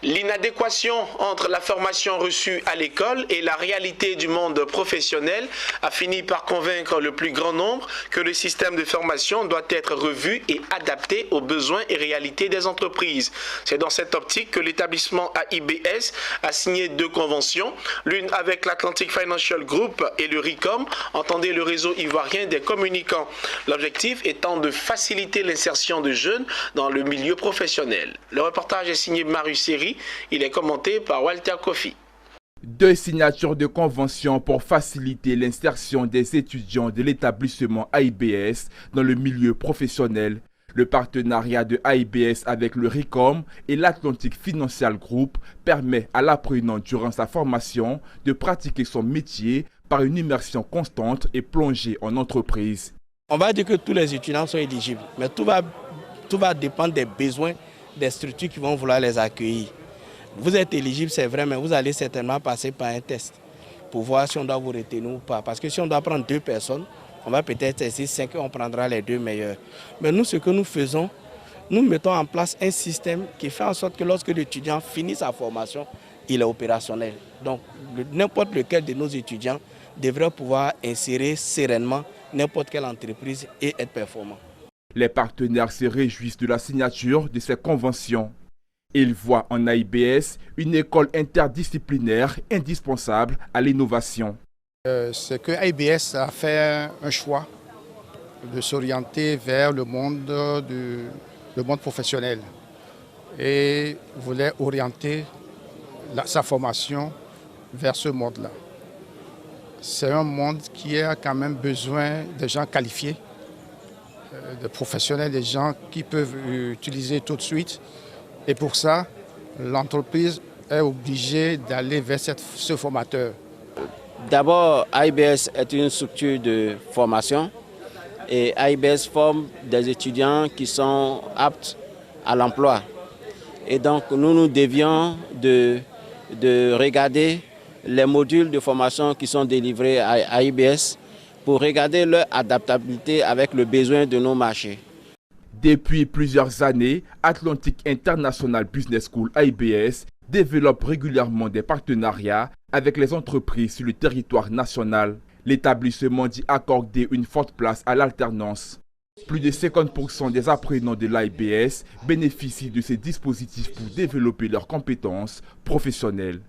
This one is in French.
L'inadéquation entre la formation reçue à l'école et la réalité du monde professionnel a fini par convaincre le plus grand nombre que le système de formation doit être revu et adapté aux besoins et réalités des entreprises. C'est dans cette optique que l'établissement AIBS a signé 2 conventions, l'une avec l'Atlantic Financial Group et le RICOM, entendez le réseau ivoirien des communicants. L'objectif étant de faciliter l'insertion de jeunes dans le milieu professionnel. Le reportage est signé Marius Seri. Il est commenté par Walter Kofi. 2 signatures de convention pour faciliter l'insertion des étudiants de l'établissement AIBS dans le milieu professionnel. Le partenariat de AIBS avec le RICOM et l'Atlantic Financial Group permet à l'apprenant durant sa formation de pratiquer son métier par une immersion constante et plongée en entreprise. On va dire que tous les étudiants sont éligibles, mais tout va dépendre des besoins des structures qui vont vouloir les accueillir. Vous êtes éligible, c'est vrai, mais vous allez certainement passer par un test pour voir si on doit vous retenir ou pas. Parce que si on doit prendre 2 personnes, on va peut-être tester 5 et on prendra les 2 meilleurs. Mais nous, ce que nous faisons, nous mettons en place un système qui fait en sorte que lorsque l'étudiant finit sa formation, il est opérationnel. Donc, n'importe lequel de nos étudiants devrait pouvoir insérer sereinement n'importe quelle entreprise et être performant. Les partenaires se réjouissent de la signature de ces conventions. Ils voient en AIBS une école interdisciplinaire indispensable à l'innovation. C'est que AIBS a fait un choix de s'orienter vers le monde professionnel et voulait orienter sa formation vers ce monde-là. C'est un monde qui a quand même besoin de gens qualifiés, de professionnels, des gens qui peuvent utiliser tout de suite. Et pour ça, l'entreprise est obligée d'aller vers ce formateur. D'abord, AIBS est une structure de formation et AIBS forme des étudiants qui sont aptes à l'emploi. Et donc, nous devions de regarder les modules de formation qui sont délivrés à AIBS pour regarder leur adaptabilité avec le besoin de nos marchés. Depuis plusieurs années, Atlantic International Business School AIBS développe régulièrement des partenariats avec les entreprises sur le territoire national. L'établissement dit accorder une forte place à l'alternance. Plus de 50% des apprenants de l'AIBS bénéficient de ces dispositifs pour développer leurs compétences professionnelles.